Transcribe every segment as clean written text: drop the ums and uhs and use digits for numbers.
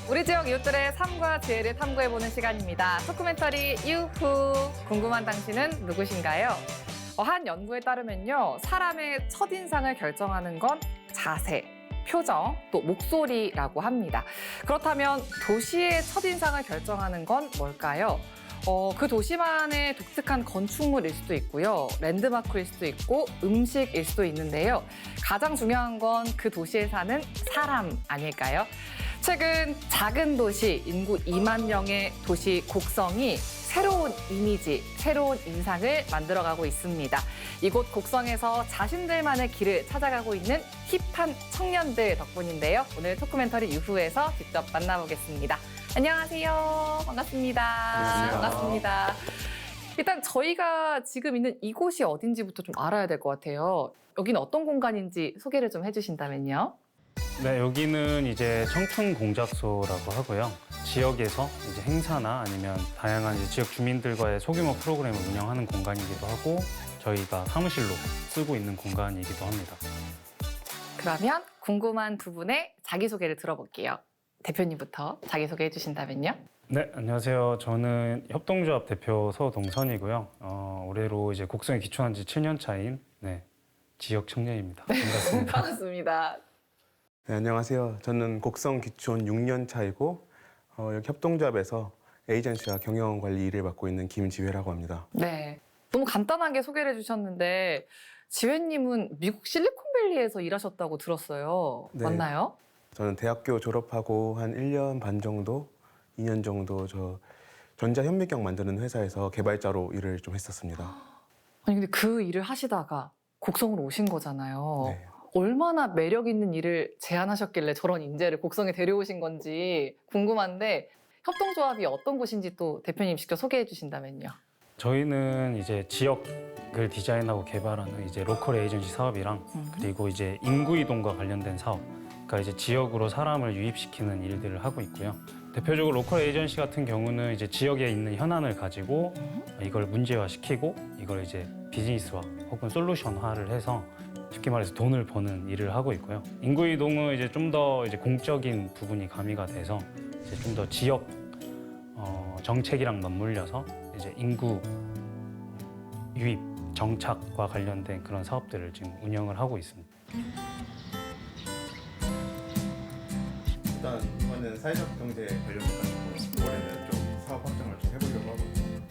우리 지역 이웃들의 삶과 지혜를 탐구해보는 시간입니다. 토크멘터리 유후. 궁금한 당신은 누구신가요? 한 연구에 따르면요, 사람의 첫인상을 결정하는 건 자세, 표정, 또 목소리라고 합니다. 그렇다면 도시의 첫인상을 결정하는 건 뭘까요? 그 도시만의 독특한 건축물일 수도 있고요, 랜드마크일 수도 있고 음식일 수도 있는데요. 가장 중요한 건 그 도시에 사는 사람 아닐까요? 최근 작은 도시, 인구 2만 명의 도시 곡성이 새로운 이미지, 새로운 인상을 만들어가고 있습니다. 이곳 곡성에서 자신들만의 길을 찾아가고 있는 힙한 청년들 덕분인데요. 오늘 토크멘터리 유후에서 직접 만나보겠습니다. 안녕하세요. 반갑습니다. 안녕하세요. 반갑습니다. 일단 저희가 지금 있는 이곳이 어딘지부터 좀 알아야 될 것 같아요. 여기는 어떤 공간인지 소개를 좀 해주신다면요. 네, 여기는 이제 청춘공작소라고 하고요. 지역에서 이제 행사나 아니면 다양한 이제 지역 주민들과의 소규모 프로그램을 운영하는 공간이기도 하고 저희가 사무실로 쓰고 있는 공간이기도 합니다. 그러면 궁금한 두 분의 자기소개를 들어볼게요. 대표님부터 자기소개 해주신다면요. 네, 안녕하세요. 저는 협동조합 대표 서동선이고요. 올해로 이제 곡성에 기초한 지 7년 차인 지역 청년입니다. 반갑습니다. 반갑습니다. 네, 안녕하세요. 저는 곡성 기촌 6년 차이고 여기 협동조합에서 에이전시와 경영 관리 일을 맡고 있는 김지회라고 합니다. 네, 너무 간단하게 소개를 해주셨는데 지회님은 미국 실리콘밸리에서 일하셨다고 들었어요. 네. 맞나요? 저는 대학교 졸업하고 한 1년 반 정도, 2년 정도 저 전자현미경 만드는 회사에서 개발자로 일을 좀 했었습니다. 아니 근데 그 일을 하시다가 곡성으로 오신 거잖아요. 네. 얼마나 매력 있는 일을 제안하셨길래 저런 인재를 곡성에 데려오신 건지 궁금한데 협동조합이 어떤 곳인지 또 대표님 직접 소개해 주신다면요. 저희는 이제 지역을 디자인하고 개발하는 이제 로컬 에이전시 사업이랑 그리고 이제 인구 이동과 관련된 사업, 그러니까 이제 지역으로 사람을 유입시키는 일들을 하고 있고요. 대표적으로 로컬 에이전시 같은 경우는 이제 지역에 있는 현안을 가지고 이걸 문제화시키고 이걸 이제 비즈니스화 혹은 솔루션화를 해서 쉽게 말해서 돈을 버는 일을 하고 있고요. 인구 이동은 이제 좀 더 이제 공적인 부분이 가미가 돼서 이제 좀 더 지역 정책이랑 맞물려서 이제 인구 유입 정착과 관련된 그런 사업들을 지금 운영을 하고 있습니다. 일단 이번에는 사회적 경제 관련해서 올해는 좀 사업 확장을 좀 해보려고 하거든요.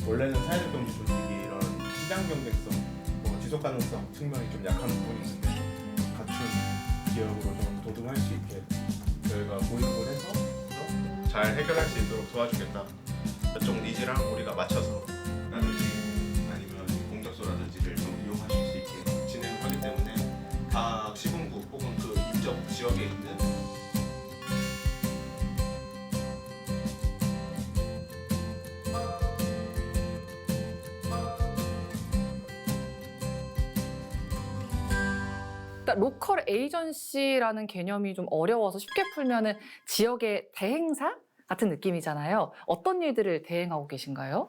원래는 사회적 경제 조직이 이런 시장 경쟁성, 지속 가능성 측면이 좀 약한 부분이 있는데 갖춘 기업으로 좀 도전할 수 있게 저희가 고용을 해서 잘 해결할 수 있도록 도와주겠다. 그쪽 니즈랑 우리가 맞춰서 라든지 아니면 공작소라든지를 좀 이용하실 수 있게 진행을 하기 때문에 각 시군구 혹은 그 인접 지역에 있는 일단 로컬 에이전시라는 개념이 좀 어려워서 쉽게 풀면은 지역의 대행사 같은 느낌이잖아요. 어떤 일들을 대행하고 계신가요?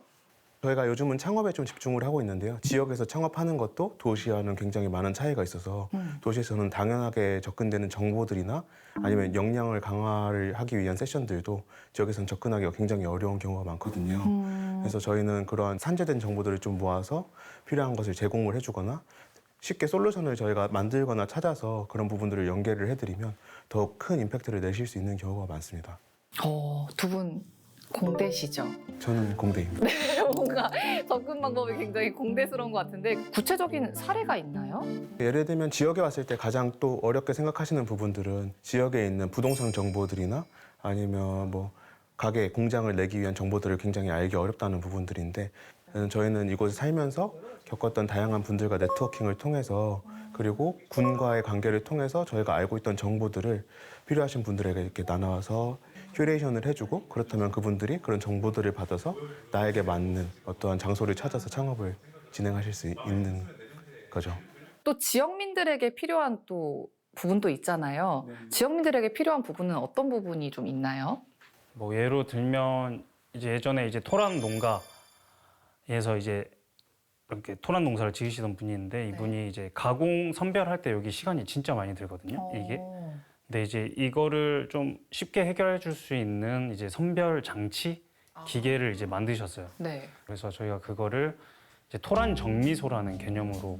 저희가 요즘은 창업에 좀 집중을 하고 있는데요. 지역에서 창업하는 것도 도시와는 굉장히 많은 차이가 있어서 도시에서는 당연하게 접근되는 정보들이나 아니면 역량을 강화를 하기 위한 세션들도 지역에서는 접근하기가 굉장히 어려운 경우가 많거든요. 그래서 저희는 그런 산재된 정보들을 좀 모아서 필요한 것을 제공을 해주거나 쉽게 솔루션을 저희가 만들거나 찾아서 그런 부분들을 연계를 해드리면 더 큰 임팩트를 내실 수 있는 경우가 많습니다. 두 분 공대시죠? 저는 공대입니다. 뭔가 접근 방법이 굉장히 공대스러운 것 같은데 구체적인 사례가 있나요? 예를 들면 지역에 왔을 때 가장 또 어렵게 생각하시는 부분들은 지역에 있는 부동산 정보들이나 아니면 뭐 가게, 공장을 내기 위한 정보들을 굉장히 알기 어렵다는 부분들인데 저희는 이곳에 살면서 겪었던 다양한 분들과 네트워킹을 통해서 그리고 군과의 관계를 통해서 저희가 알고 있던 정보들을 필요하신 분들에게 이렇게 나눠서 큐레이션을 해주고 그렇다면 그분들이 그런 정보들을 받아서 나에게 맞는 어떠한 장소를 찾아서 창업을 진행하실 수 있는 거죠. 또 지역민들에게 필요한 또 부분도 있잖아요. 지역민들에게 필요한 부분은 어떤 부분이 좀 있나요? 뭐 예로 들면 이제 예전에 이제 토란 농가에서 이제 이렇게 토란 농사를 지으시던 분이 있는데 이분이 이제 가공 선별할 때 여기 시간이 진짜 많이 들거든요. 이게 근데 이제 이거를 좀 쉽게 해결해 줄 수 있는 이제 선별 장치 기계를 이제 만드셨어요. 네. 그래서 저희가 그거를 이제 토란 정미소라는 개념으로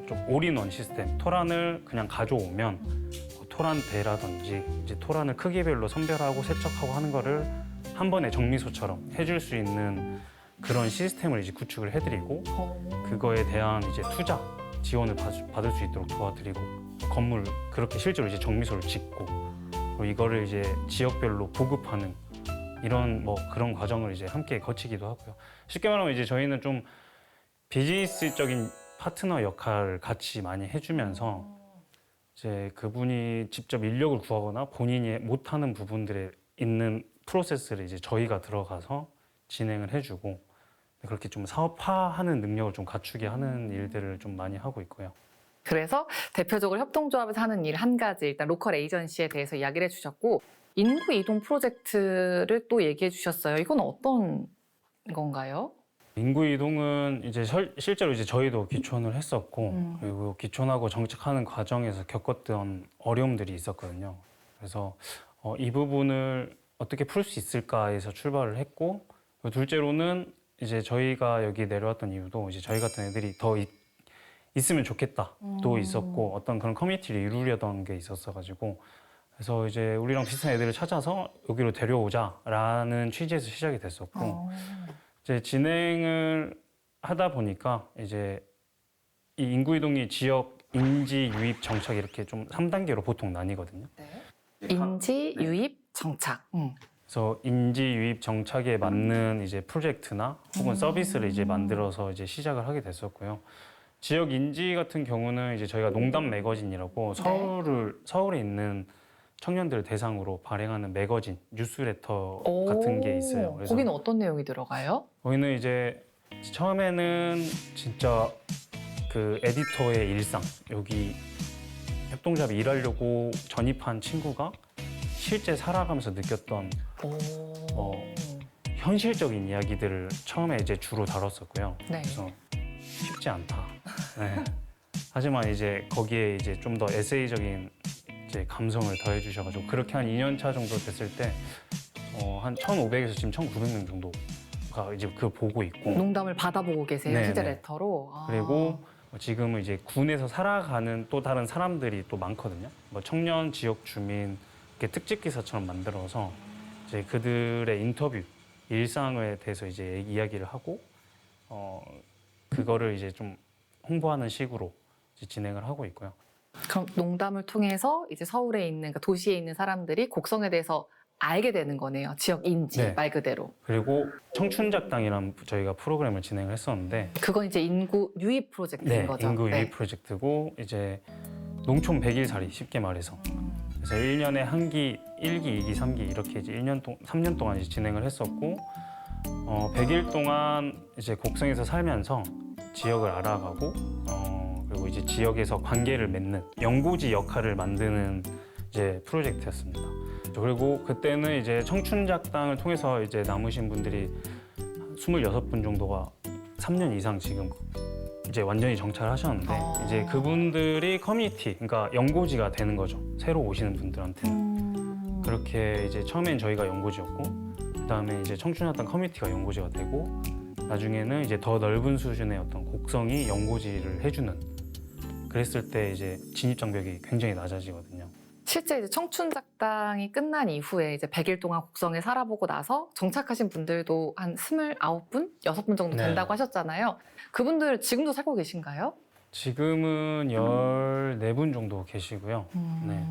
좀 올인원 시스템, 토란을 그냥 가져오면 토란대라든지 이제 토란을 크기별로 선별하고 세척하고 하는 거를 한 번에 정미소처럼 해줄 수 있는 그런 시스템을 이제 구축을 해드리고 그거에 대한 이제 투자 지원을 받을 수 있도록 도와드리고 건물 그렇게 실제로 이제 정미소를 짓고 그리고 이거를 이제 지역별로 보급하는 이런 뭐 그런 과정을 이제 함께 거치기도 하고요. 쉽게 말하면 이제 저희는 좀 비즈니스적인 파트너 역할을 같이 많이 해주면서 이제 그분이 직접 인력을 구하거나 본인이 못하는 부분들에 있는 프로세스를 이제 저희가 들어가서 진행을 해주고 그렇게 좀 사업화하는 능력을 좀 갖추게 하는 일들을 좀 많이 하고 있고요. 그래서 대표적으로 협동조합에서 하는 일 한 가지 일단 로컬 에이전시에 대해서 이야기를 해주셨고 인구 이동 프로젝트를 또 얘기해 주셨어요. 이건 어떤 건가요? 인구 이동은 이제 실제로 이제 저희도 귀촌을 했었고 그리고 귀촌하고 정착하는 과정에서 겪었던 어려움들이 있었거든요. 그래서 이 부분을 어떻게 풀 수 있을까에서 출발을 했고 둘째로는 이제 저희가 여기 내려왔던 이유도 이제 저희 같은 애들이 더 있으면 좋겠다도 있었고 어떤 그런 커뮤니티를 이루려던 게 있었어가지고 그래서 이제 우리랑 비슷한 애들을 찾아서 여기로 데려오자라는 취지에서 시작이 됐었고 이제 진행을 하다 보니까 이제 이 인구 이동이 지역 인지 유입 정착 이렇게 좀 3단계로 보통 나뉘거든요. 인지, 유입, 정착. 그래서 인지 유입 정착에 맞는 이제 프로젝트나 혹은 서비스를 이제 만들어서 이제 시작을 하게 됐었고요. 지역 인지 같은 경우는 이제 저희가 농담 매거진이라고 서울에 있는 청년들 대상으로 발행하는 매거진, 뉴스레터 같은 게 있어요. 그래서 거기는 어떤 내용이 들어가요? 저희는 이제 처음에는 진짜 그 에디터의 일상, 여기 협동조합에 일하려고 전입한 친구가 실제 살아가면서 느꼈던 현실적인 이야기들을 처음에 이제 주로 다뤘었고요. 네. 그래서 쉽지 않다. 네. 하지만 이제 거기에 이제 좀 더 에세이적인 이제 감성을 더해 주셔가지고 그렇게 한 2년 차 정도 됐을 때 한 1,500에서 지금 1,900명 정도가 이제 그걸 보고 있고 농담을 받아보고 계세요, 네네. 실제 레터로. 그리고 지금은 이제 군에서 살아가는 또 다른 사람들이 또 많거든요. 뭐 청년 지역 주민 이렇게 특집 기사처럼 만들어서 이제 그들의 인터뷰 일상에 대해서 이제 이야기를 하고 그거를 이제 좀 홍보하는 식으로 이제 진행을 하고 있고요. 그럼 농담을 통해서 이제 서울에 있는, 그러니까 도시에 있는 사람들이 곡성에 대해서 알게 되는 거네요. 지역 인지, 네. 말 그대로. 그리고 청춘작당이라는 저희가 프로그램을 진행을 했었는데 그건 이제 인구 유입 프로젝트인 거죠. 인구 네. 유입 프로젝트고 이제 농촌 100일살이 쉽게 말해서 그래서 1년에 한 기, 1기, 2기, 3기 이렇게 이제 3년 동안 이제 진행을 했었고 100일 동안 이제 곡성에서 살면서 지역을 알아가고 그리고 이제 지역에서 관계를 맺는 연고지 역할을 만드는 이제 프로젝트였습니다. 그리고 그때는 이제 청춘작당을 통해서 이제 남으신 분들이 26분 정도가 3년 이상 지금 이제 완전히 정착을 하셨는데 이제 그분들이 커뮤니티, 그러니까 연고지가 되는 거죠. 새로 오시는 분들한테는. 그렇게 이제 처음엔 저희가 연고지였고 그다음에 이제 청춘작당 커뮤니티가 연고지가 되고 나중에는 이제 더 넓은 수준의 어떤 곡성이 연고지를 해주는 그랬을 때 이제 진입 장벽이 굉장히 낮아지거든요. 실제 이제 청춘작당이 끝난 이후에 이제 100일 동안 곡성에 살아보고 나서 정착하신 분들도 한 29분, 6분 정도 된다고 하셨잖아요. 그분들 지금도 살고 계신가요? 지금은 14분 정도 계시고요. 네.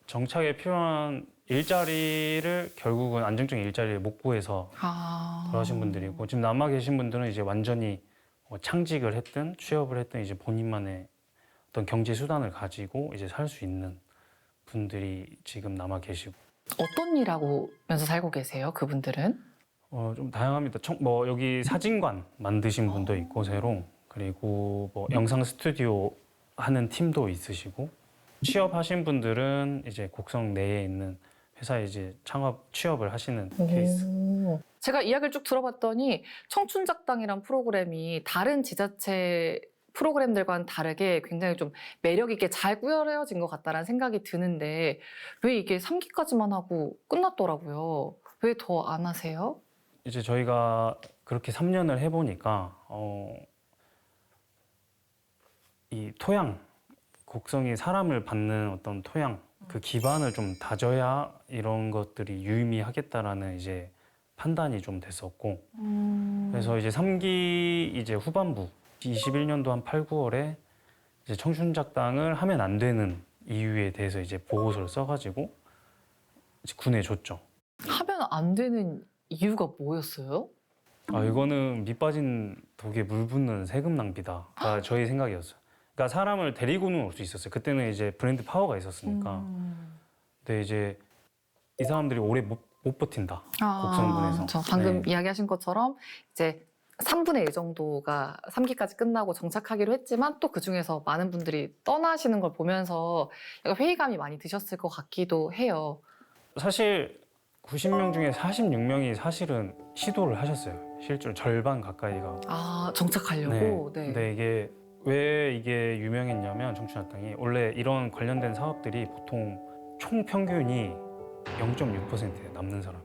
정착에 필요한 일자리를 결국은 안정적인 일자리를 못 구해서 그러신 분들이고 지금 남아 계신 분들은 이제 완전히 창직을 했든 취업을 했든 이제 본인만의 어떤 경제 수단을 가지고 이제 살 수 있는 분들이 지금 남아 계시고. 어떤 일 하면서 살고 계세요, 그분들은? 좀 다양합니다. 뭐 여기 사진관 만드신 분도 있고 새로 그리고 뭐 영상 스튜디오 하는 팀도 있으시고 취업하신 분들은 이제 곡성 내에 있는 회사에 이제 취업을 하시는 케이스. 제가 이야기를 쭉 들어봤더니 청춘작당이란 프로그램이 다른 지자체 프로그램들과는 다르게 굉장히 좀 매력 있게 잘 꾸려진 것 같다라는 생각이 드는데 왜 이게 3기까지만 하고 끝났더라고요. 왜 더 안 하세요? 이제 저희가 그렇게 3년을 해보니까 이 토양, 곡성이 사람을 받는 어떤 토양, 그 기반을 좀 다져야 이런 것들이 유의미하겠다라는 이제 판단이 좀 됐었고, 그래서 이제 3기 이제 후반부 21년도 한 8, 9월에 이제 청춘작당을 하면 안 되는 이유에 대해서 이제 보고서를 써가지고 이제 군에 줬죠. 하면 안 되는 이유가 뭐였어요? 아, 이거는 밑 빠진 독에 물 붓는 세금 낭비다가 저희 생각이었어요. 그러니까 사람을 데리고는 올 수 있었어요. 그때는 이제 브랜드 파워가 있었으니까. 근데 이제 이 사람들이 오래 못 버틴다. 곡성군에서. 저 방금 네. 이야기하신 것처럼 이제 3분의 1 정도가 3기까지 끝나고 정착하기로 했지만 또 그중에서 많은 분들이 떠나시는 걸 보면서 약간 회의감이 많이 드셨을 것 같기도 해요. 사실 90명 중에 46명이 사실은 시도를 하셨어요. 실제로 절반 가까이가. 아, 정착하려고? 네. 근데 이게 왜 이게 유명했냐면 청춘학당이 원래 이런 관련된 사업들이 보통 총 평균이 0.6%에 남는 사람.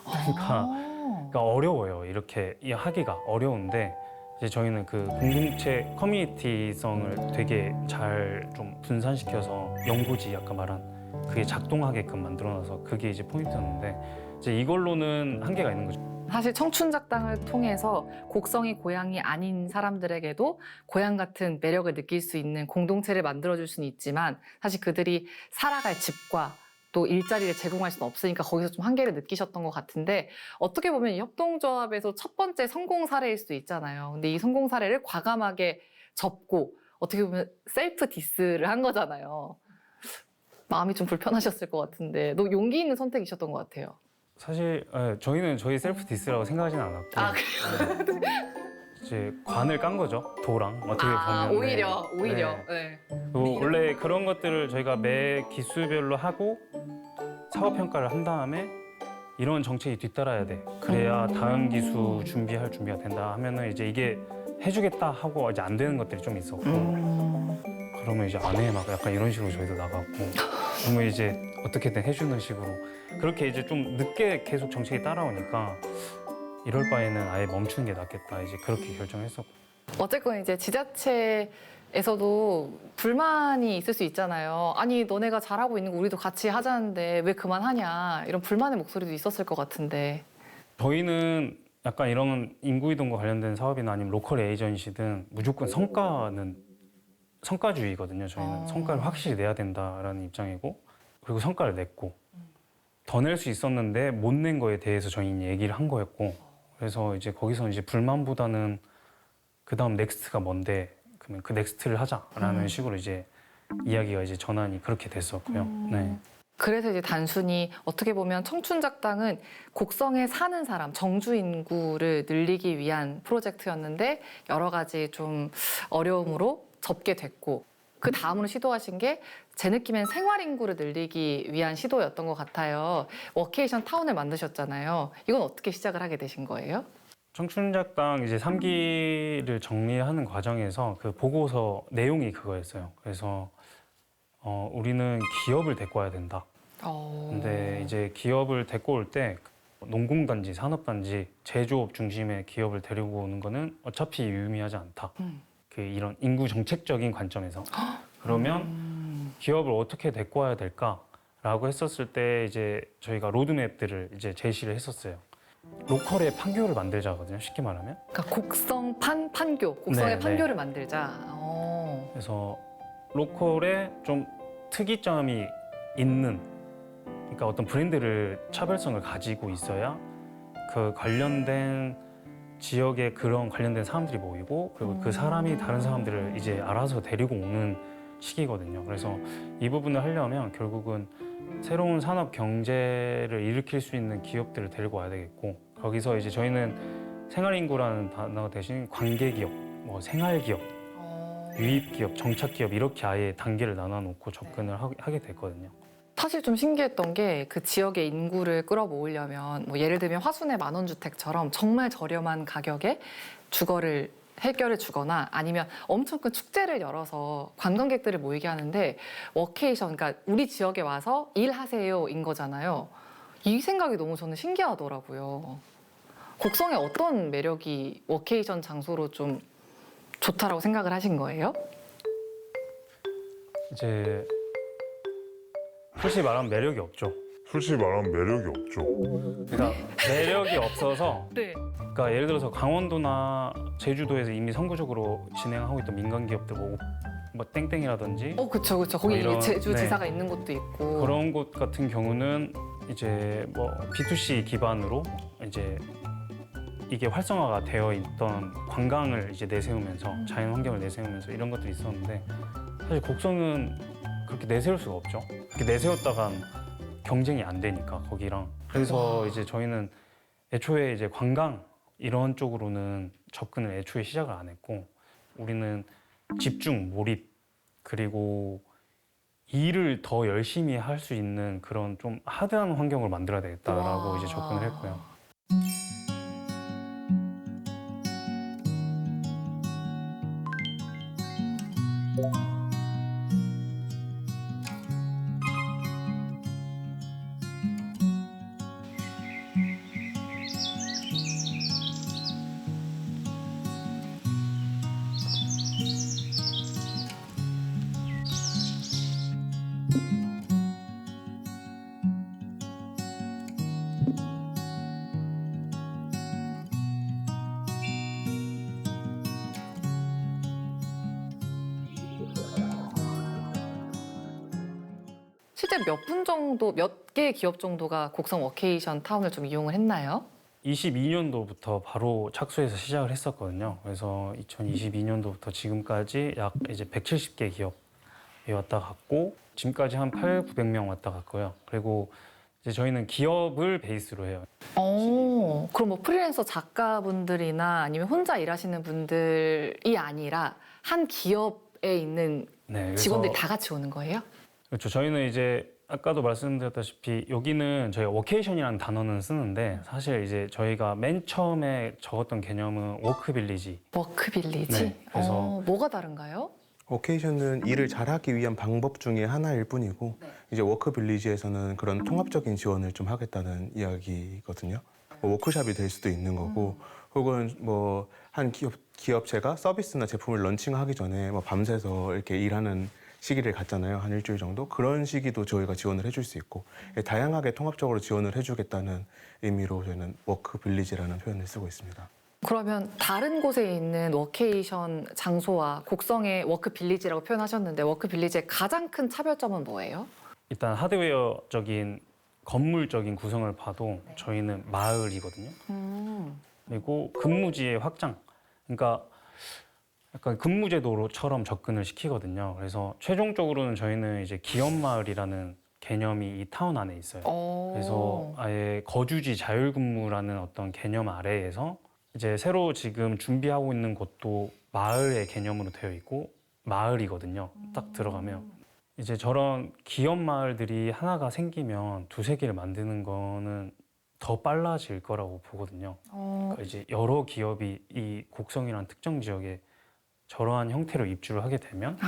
그러니까 어려워요. 이렇게 하기가 어려운데 이제 저희는 그 공동체 커뮤니티성을 되게 잘 좀 분산시켜서 연구지 아까 말한 그게 작동하게끔 만들어놔서 그게 이제 포인트였는데 이제 이걸로는 한계가 있는 거죠. 사실 청춘작당을 통해서 곡성이 고향이 아닌 사람들에게도 고향 같은 매력을 느낄 수 있는 공동체를 만들어줄 수는 있지만 사실 그들이 살아갈 집과 또 일자리를 제공할 수는 없으니까 거기서 좀 한계를 느끼셨던 것 같은데 어떻게 보면 이 협동조합에서 첫 번째 성공 사례일 수도 있잖아요. 근데 이 성공 사례를 과감하게 접고 어떻게 보면 셀프 디스를 한 거잖아요. 마음이 좀 불편하셨을 것 같은데 너무 용기 있는 선택이셨던 것 같아요. 사실 저희는 저희 셀프 디스라고 생각하진 않았고 아, 이제 관을 깐 거죠. 도랑 어떻게 보면 오히려. 네. 네. 그리고 원래 그런 것들을 저희가 매 기수별로 하고 사업 평가를 한 다음에 이런 정책이 뒤따라야 돼. 그래야 다음 기수 준비가 된다 하면은 이제 이게 해주겠다 하고 이제 안 되는 것들이 좀 있었고 그러면 이제 안 해 막 약간 이런 식으로 저희도 나갔고 그러면 이제 어떻게든 해주는 식으로 그렇게 이제 좀 늦게 계속 정책이 따라오니까 이럴 바에는 아예 멈추는 게 낫겠다 이제 그렇게 결정했었고. 어쨌건 이제 지자체에서도 불만이 있을 수 있잖아요. 아니 너네가 잘하고 있는 거 우리도 같이 하자는데 왜 그만하냐 이런 불만의 목소리도 있었을 것 같은데. 저희는 약간 이런 인구이동과 관련된 사업이나 아니면 로컬 에이전시든 무조건 성과주의거든요. 저희는 성과를 확실히 내야 된다라는 입장이고 그리고 성과를 냈고 더 낼 수 있었는데 못 낸 거에 대해서 저희는 얘기를 한 거였고 그래서 이제 거기서 이제 불만보다는 그 다음 넥스트가 뭔데 그러면 그 넥스트를 하자라는 식으로 이제 이야기가 이제 전환이 그렇게 됐었고요. 네. 그래서 이제 단순히 어떻게 보면 청춘작당은 곡성에 사는 사람, 정주 인구를 늘리기 위한 프로젝트였는데 여러 가지 좀 어려움으로 접게 됐고 그 다음으로 시도하신 게 제 느낌엔 생활 인구를 늘리기 위한 시도였던 것 같아요. 워케이션 타운을 만드셨잖아요. 이건 어떻게 시작을 하게 되신 거예요? 청춘작당 이제 3기를 정리하는 과정에서 그 보고서 내용이 그거였어요. 그래서 우리는 기업을 데리고 와야 된다. 근데 이제 기업을 데리고 올 때 농공단지, 산업단지, 제조업 중심의 기업을 데리고 오는 거는 어차피 유의미하지 않다. 그 이런 인구 정책적인 관점에서. 그러면 기업을 어떻게 데리고 와야 될까라고 했었을 때 이제 저희가 로드맵들을 이제 제시를 했었어요. 로컬의 판교를 만들자거든요. 쉽게 말하면. 그러니까 곡성 판교, 곡성의 네, 판교를 만들자. 그래서 로컬에 좀 특이점이 있는 그러니까 어떤 브랜드를 차별성을 가지고 있어야 그 관련된 지역에 그런 관련된 사람들이 모이고 그리고 그 사람이 다른 사람들을 이제 알아서 데리고 오는 시기거든요. 그래서 이 부분을 하려면 결국은 새로운 산업 경제를 일으킬 수 있는 기업들을 데리고 와야 되겠고 거기서 이제 저희는 생활인구라는 단어 대신 관계기업, 뭐 생활기업, 유입기업, 정착기업 이렇게 아예 단계를 나눠놓고 접근을 하게 됐거든요. 사실 좀 신기했던 게 그 지역의 인구를 끌어모으려면 뭐 예를 들면 화순의 만원주택처럼 정말 저렴한 가격에 주거를 해결해 주거나 아니면 엄청 큰 축제를 열어서 관광객들을 모이게 하는데 워케이션, 그러니까 우리 지역에 와서 일하세요인 거잖아요. 이 생각이 너무 저는 신기하더라고요. 곡성에 어떤 매력이 워케이션 장소로 좀 좋다라고 생각을 하신 거예요? 이제 솔직히 말하면 매력이 없죠. 솔직히 말하면 매력이 없죠. 그러니까 매력이 없어서 네. 그러니까 예를 들어서 강원도나 제주도에서 이미 선구적으로 진행하고 있던 민간 기업들 뭐 땡땡이라든지 그쵸. 거기 이런, 제주지사가 네. 있는 곳도 있고. 그런 곳 같은 경우는 이제 뭐 B2C 기반으로 이제 이게 활성화가 되어 있던 관광을 이제 내세우면서 자연 환경을 내세우면서 이런 것들이 있었는데 사실 곡성은 그렇게 내세울 수가 없죠. 그렇게 내세웠다간 경쟁이 안 되니까 거기랑. 그래서 이제 저희는 애초에 이제 관광 이런 쪽으로는 접근을 애초에 시작을 안 했고 우리는 집중, 몰입 그리고 일을 더 열심히 할 수 있는 그런 좀 하드한 환경을 만들어야 되겠다라고 와. 이제 접근을 했고요. 실제 몇 분 정도, 몇 개의 기업 정도가 곡성 워케이션 타운을 좀 이용을 했나요? 22년도부터 바로 착수해서 시작을 했었거든요. 그래서 2022년도부터 지금까지 약 이제 170개 기업이 왔다 갔고 지금까지 한 900명 왔다 갔고요. 그리고 이제 저희는 기업을 베이스로 해요. 그럼 뭐 프리랜서 작가분들이나 아니면 혼자 일하시는 분들이 아니라 한 기업에 있는 네, 그래서 직원들이 다 같이 오는 거예요? 그렇죠. 저희는 이제 아까도 말씀드렸다시피 여기는 저희가 워케이션이라는 단어는 쓰는데 사실 이제 저희가 맨 처음에 적었던 개념은 워크빌리지. 워크빌리지? 네, 그래서 뭐가 다른가요? 워케이션은 일을 잘하기 위한 방법 중에 하나일 뿐이고 이제 워크빌리지에서는 그런 통합적인 지원을 좀 하겠다는 이야기거든요. 뭐 워크숍이 될 수도 있는 거고 혹은 뭐 한 기업체가 서비스나 제품을 런칭하기 전에 뭐 밤새서 이렇게 일하는 시기를 갖잖아요. 한 일주일 정도. 그런 시기도 저희가 지원을 해줄 수 있고 다양하게 통합적으로 지원을 해주겠다는 의미로 저희는 워크빌리지라는 표현을 쓰고 있습니다. 그러면 다른 곳에 있는 워케이션 장소와 곡성의 워크빌리지라고 표현하셨는데 워크빌리지의 가장 큰 차별점은 뭐예요? 일단 하드웨어적인 건물적인 구성을 봐도 저희는 마을이거든요. 그리고 근무지의 확장. 그러니까 약간 근무제도처럼 접근을 시키거든요. 그래서 최종적으로는 저희는 이제 기업마을이라는 개념이 이 타운 안에 있어요. 그래서 아예 거주지 자율근무라는 어떤 개념 아래에서 이제 새로 지금 준비하고 있는 곳도 마을의 개념으로 되어 있고 마을이거든요. 딱 들어가면. 이제 저런 기업 마을들이 하나가 생기면 두세 개를 만드는 거는 더 빨라질 거라고 보거든요. 그러니까 이제 여러 기업이 이 곡성이라는 특정 지역에 저러한 형태로 입주를 하게 되면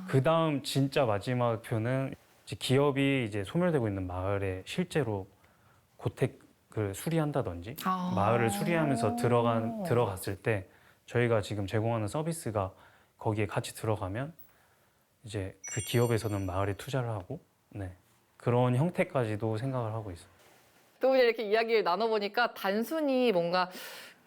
그 다음 진짜 마지막 표는 이제 기업이 이제 소멸되고 있는 마을에 실제로 고택을 수리한다든지 마을을 수리하면서 들어갔을 때 저희가 지금 제공하는 서비스가 거기에 같이 들어가면 이제 그 기업에서는 마을에 투자를 하고 그런 형태까지도 생각을 하고 있어요. 또 이렇게 이야기를 나눠보니까 단순히 뭔가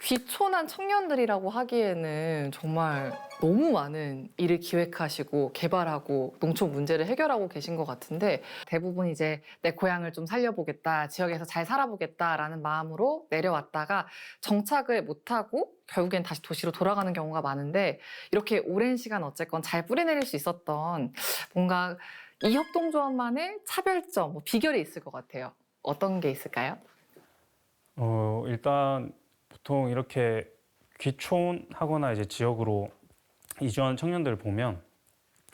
귀촌한 청년들이라고 하기에는 정말 너무 많은 일을 기획하시고 개발하고 농촌 문제를 해결하고 계신 것 같은데 대부분 이제 내 고향을 좀 살려보겠다, 지역에서 잘 살아보겠다라는 마음으로 내려왔다가 정착을 못하고 결국엔 다시 도시로 돌아가는 경우가 많은데 이렇게 오랜 시간 어쨌건 잘 뿌리내릴 수 있었던 뭔가 이 협동조합만의 차별점, 뭐 비결이 있을 것 같아요. 어떤 게 있을까요? 일단 보통 이렇게 귀촌하거나 이제 지역으로 이주한 청년들을 보면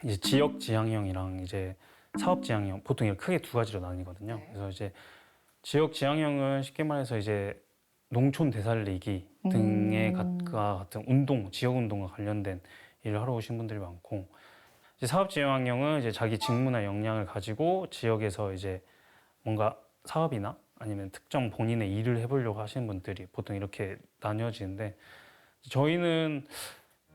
이제 지역 지향형이랑 이제 사업 지향형 보통 이렇게 크게 두 가지로 나뉘거든요. 그래서 이제 지역 지향형은 쉽게 말해서 이제 농촌 되살리기 등의 같은 운동, 지역 운동과 관련된 일을 하러 오신 분들이 많고, 이제 사업지향형은 이제 자기 직무나 역량을 가지고 지역에서 이제 뭔가 사업이나 아니면 특정 본인의 일을 해보려고 하시는 분들이 보통 이렇게 나뉘어지는데, 저희는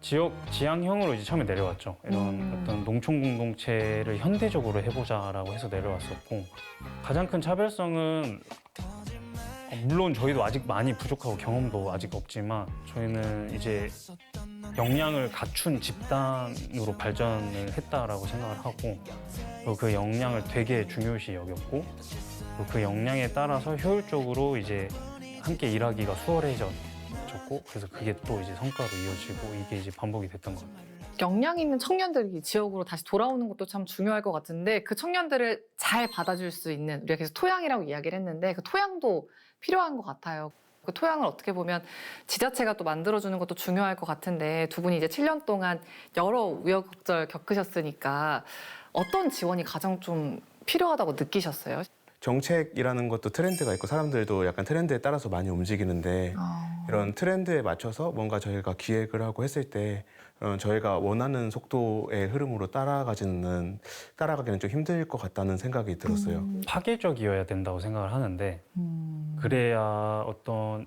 지역 지향형으로 이제 처음에 내려왔죠. 이런 어떤 농촌 공동체를 현대적으로 해보자라고 해서 내려왔었고, 가장 큰 차별성은 물론 저희도 아직 많이 부족하고 경험도 아직 없지만, 저희는 이제 역량을 갖춘 집단으로 발전을 했다라고 생각을 하고, 그리고 그 역량을 되게 중요시 여겼고, 그리고 그 역량에 따라서 효율적으로 이제 함께 일하기가 수월해졌고, 그래서 그게 또 이제 성과로 이어지고, 이게 이제 반복이 됐던 것 같아요. 역량 있는 청년들이 지역으로 다시 돌아오는 것도 참 중요할 것 같은데, 그 청년들을 잘 받아줄 수 있는, 우리가 계속 토양이라고 이야기를 했는데 그 토양도 필요한 것 같아요. 그 토양을 어떻게 보면 지자체가 또 만들어주는 것도 중요할 것 같은데, 두 분이 이제 7년 동안 여러 우여곡절 겪으셨으니까 어떤 지원이 가장 좀 필요하다고 느끼셨어요? 정책이라는 것도 트렌드가 있고 사람들도 약간 트렌드에 따라서 많이 움직이는데, 이런 트렌드에 맞춰서 뭔가 저희가 기획을 하고 했을 때 저희가 원하는 속도의 흐름으로 따라가기는 좀 힘들 것 같다는 생각이 들었어요. 파괴적이어야 된다고 생각을 하는데, 그래야 어떤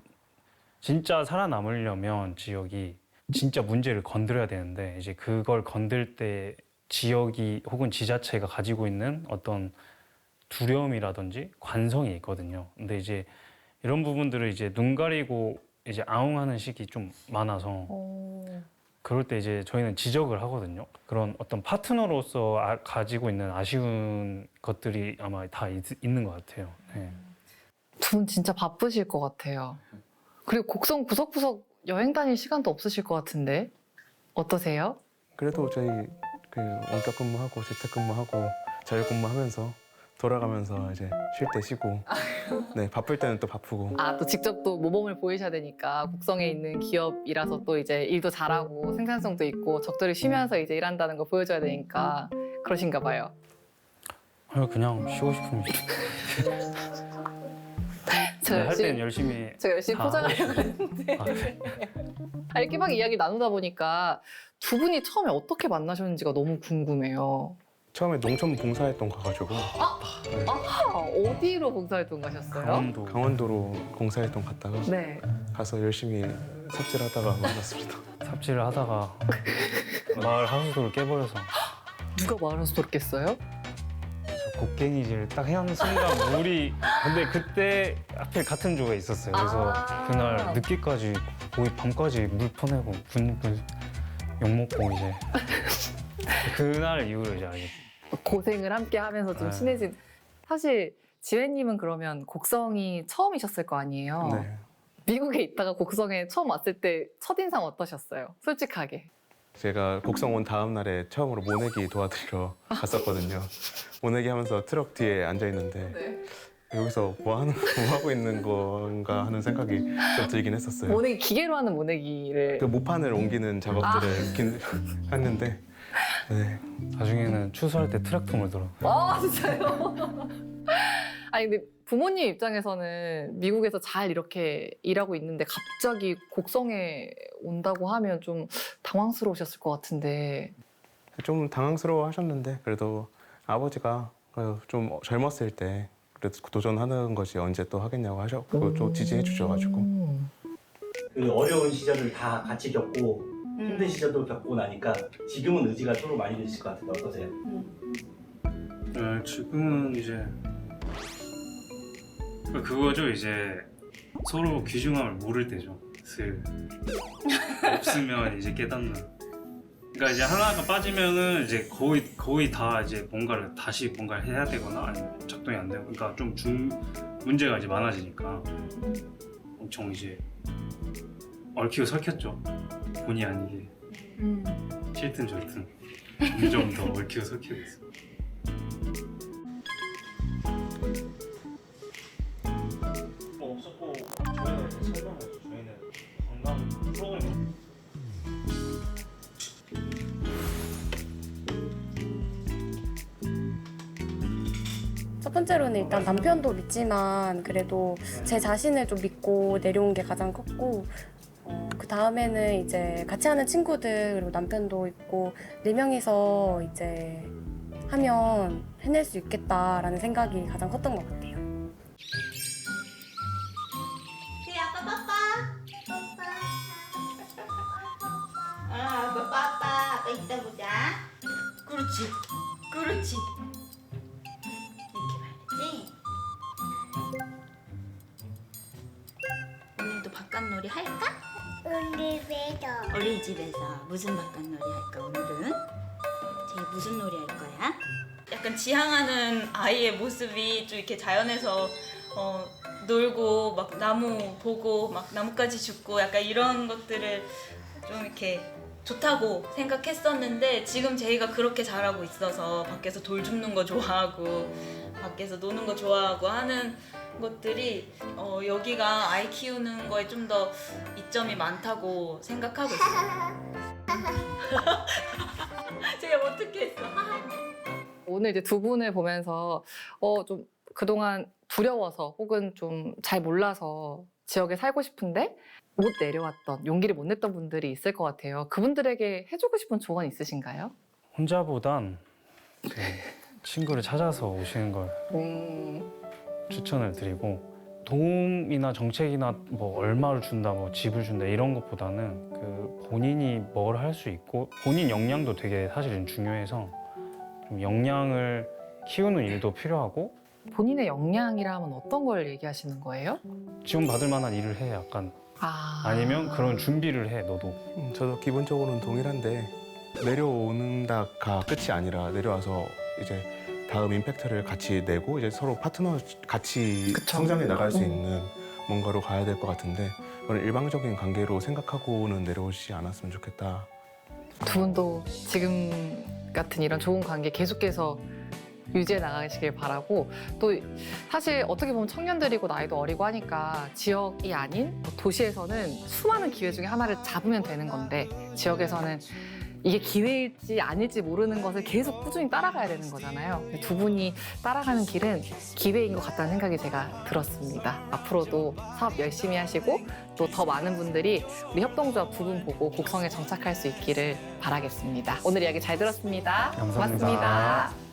진짜 살아남으려면 지역이 진짜 문제를 건드려야 되는데, 이제 그걸 건들 때 지역이 혹은 지자체가 가지고 있는 어떤 두려움이라든지 관성이 있거든요. 근데 이제 이런 부분들을 이제 눈 가리고 이제 아웅하는 시기 좀 많아서, 그럴 때 이제 저희는 지적을 하거든요. 그런 어떤 파트너로서 가지고 있는 아쉬운 것들이 아마 다 있는 것 같아요. 네. 두 분 진짜 바쁘실 것 같아요. 그리고 곡성 구석구석 여행 다닐 시간도 없으실 것 같은데 어떠세요? 그래도 저희 그 원격 근무하고 재택 근무하고 자유 근무하면서 돌아가면서 이제 쉴 때 쉬고, 네, 바쁠 때는 또 바쁘고. 아, 또 직접 또 모범을 보이셔야 되니까, 곡성에 있는 기업이라서 또 이제 일도 잘하고 생산성도 있고 적절히 쉬면서 이제 일한다는 거 보여줘야 되니까 그러신가 봐요. 그냥 쉬고 싶으면 제가 할 때는 열심히, 열심히 제가 열심히 다 포장하려고 했는데 이렇게 막 이야기 나누다 보니까 두 분이 처음에 어떻게 만나셨는지가 너무 궁금해요. 처음에 농촌 봉사활동 가가지고 어디로 봉사활동 가셨어요? 강원도로 봉사활동 갔다가 네. 가서 열심히 삽질하다가 만났습니다. 삽질을 하다가 마을 하수도를 깨버려서 누가 말해서 그렇겠어요? 곡괭이질 딱 해하는 순간 물이, 근데 그때 하필 같은 조에 있었어요. 그래서 그날 늦게까지 거의 밤까지 물 퍼내고 욕먹고 이제 그날 이후로 이제 알게. 고생을 함께 하면서 좀 네. 친해진. 사실 지회님은 그러면 곡성이 처음이셨을 거 아니에요? 네. 미국에 있다가 곡성에 처음 왔을 때 첫인상 어떠셨어요? 솔직하게. 제가 곡성 온 다음 날에 처음으로 모내기 도와드리러 갔었거든요. 모내기 하면서 트럭 뒤에 앉아 있는데 여기서 뭐 하고 있는 건가 하는 생각이 좀 들긴 했었어요. 모내기, 기계로 하는 모내기를. 그 모판을 옮기는 작업들을 했는데, 네. 나중에는 추수할 때 트랙터를 들어. 아, 진짜요? 아니, 근데 부모님 입장에서는 미국에서 잘 이렇게 일하고 있는데 갑자기 곡성에 온다고 하면 좀 당황스러우셨을 것 같은데. 좀 당황스러워 하셨는데, 그래도 아버지가 좀 젊었을 때 그래도 도전하는 것이 언제 또 하겠냐고 하셨고, 또 지지해 주셔가지고. 그 어려운 시절을 다 같이 겪고 힘든 시절도 겪고 나니까 지금은 의지가 서로 많이 되실 것 같은데 어떠세요? 지금은 이제 그거죠. 이제 서로 귀중함을 모를 때죠. 없으면 이제 깨닫는. 그러니까 이제 하나가 빠지면은 이제 거의 다 이제 뭔가를 해야 되거나 아니면 작동이 안 되고, 그러니까 좀 문제가 이제 많아지니까 엄청 이제 얽히고 설켰죠. 본의 아니게 싫든 좋든 점점 더 얽히고 설키고 있어. 없었고 저희는 설명했죠. 저희는 건강 프로그램. 첫 첫 번째로는 일단 남편도 믿지만 그래도 제 자신을 좀 믿고 내려온 게 가장 컸고 그 다음에는 이제 같이 하는 친구들 그리고 남편도 있고 4명이서 이제 하면 해낼 수 있겠다라는 생각이 가장 컸던 것 같아요. 아빠 빠빠. 아빠 빠빠. 아빠 이따 보자. 그렇지. 그렇지. 이렇게 말이지. 오늘도 바깥놀이 할까? 우리 배도 어린이집에서 무슨 바깥놀이 할까 오늘은? 제이 무슨 놀이 할 거야? 약간 지향하는 아이의 모습이 좀 이렇게 자연에서 놀고 막 나무 보고 막 나뭇가지 줍고 약간 이런 것들을 좀 이렇게 좋다고 생각했었는데 지금 제이가 그렇게 잘하고 있어서 밖에서 돌 줍는 거 좋아하고 밖에서 노는 거 좋아하고 하는 것들이 여기가 아이 키우는 거에 좀 더 이점이 많다고 생각하고 있어요. 제가 어떻게 했어? 오늘 이제 두 분을 보면서 좀 그동안 두려워서 혹은 좀 잘 몰라서 지역에 살고 싶은데 못 내려왔던 용기를 못 냈던 분들이 있을 것 같아요. 그분들에게 해주고 싶은 조언 있으신가요? 혼자보단 그 친구를 찾아서 오시는 걸 추천을 드리고 도움이나 정책이나 뭐 얼마를 준다, 뭐 집을 준다 이런 것보다는 그 본인이 뭘 할 수 있고 본인 역량도 되게 사실은 중요해서 좀 역량을 키우는 일도 필요하고 본인의 역량이라면 어떤 걸 얘기하시는 거예요? 지원받을 만한 일을 해 약간 아니면 그런 준비를 해 너도. 저도 기본적으로는 동일한데 내려오는다가 끝이 아니라 내려와서 이제 다음 임팩트를 같이 내고 이제 서로 파트너 같이 그쵸. 성장해 나갈 수 있는 뭔가로 가야 될 것 같은데 그런 일방적인 관계로 생각하고는 내려오지 않았으면 좋겠다. 두 분도 지금 같은 이런 좋은 관계 계속해서 유지해 나가시길 바라고 또 사실 어떻게 보면 청년들이고 나이도 어리고 하니까 지역이 아닌 도시에서는 수많은 기회 중에 하나를 잡으면 되는 건데 지역에서는 이게 기회일지 아닐지 모르는 것을 계속 꾸준히 따라가야 되는 거잖아요. 두 분이 따라가는 길은 기회인 것 같다는 생각이 제가 들었습니다. 앞으로도 사업 열심히 하시고 또 더 많은 분들이 우리 협동조합 두 분 보고 곡성에 정착할 수 있기를 바라겠습니다. 오늘 이야기 잘 들었습니다. 감사합니다. 고맙습니다.